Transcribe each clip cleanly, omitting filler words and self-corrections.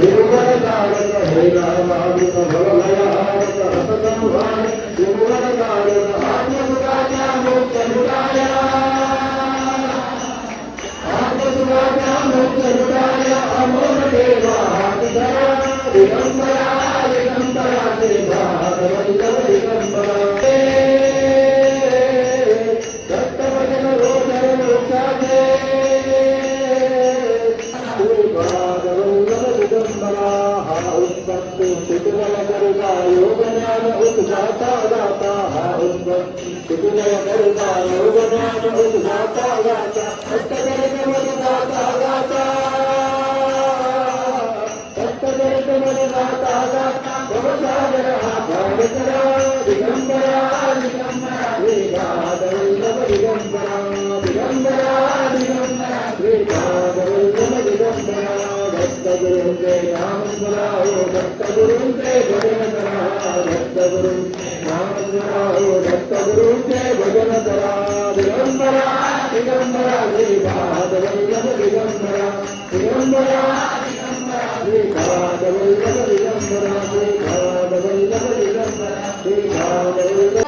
गुरुवरदारक हे रामानुज भवभयहारक रससंहार गुरुवरदारक आत्मसुखाच्या मोक्षमुखाय आत्मसुखाच्या मोक्षमुखाय अमोघ देवा हातधरा दिगंबरा दिगंबरा देवा हातवल्लभ दिगंबरा दत्तभजन रोधर मोक्षाचे दिगंबरा हा उत्पत्ती शिथिलय करिता योग ज्ञान उद्गाता गाता हा उत्पत्ती शिथिलय करिता योग ज्ञान उद्गाता गाता सत्यचरितमणि गाता गाता सत्यचरितमणि गाता गाता भवसागर हा भावकरा दिगंबरा दिगंबरा श्रीपादवल्लभ दिगंबरा दिगंबरा दिगंबरा श्रीपादवल्लभ दिगंबरा दत्तगुरुंचे नाम स्मराओ दत्तगुरुंचे भजन करा दत्तगुरुंचे नाम स्मराओ दत्तगुरुंचे भजन करा दिगंबरा दिगंबरा श्रीपादवल्लभ दिगंबरा दिगंबरा श्रीपादवल्लभ दिगंबरा श्रीपादवल्लभ दिगंबरा श्रीपादवल्लभ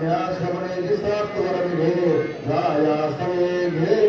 ध्यास हमने जिस रात घे राया सवे घे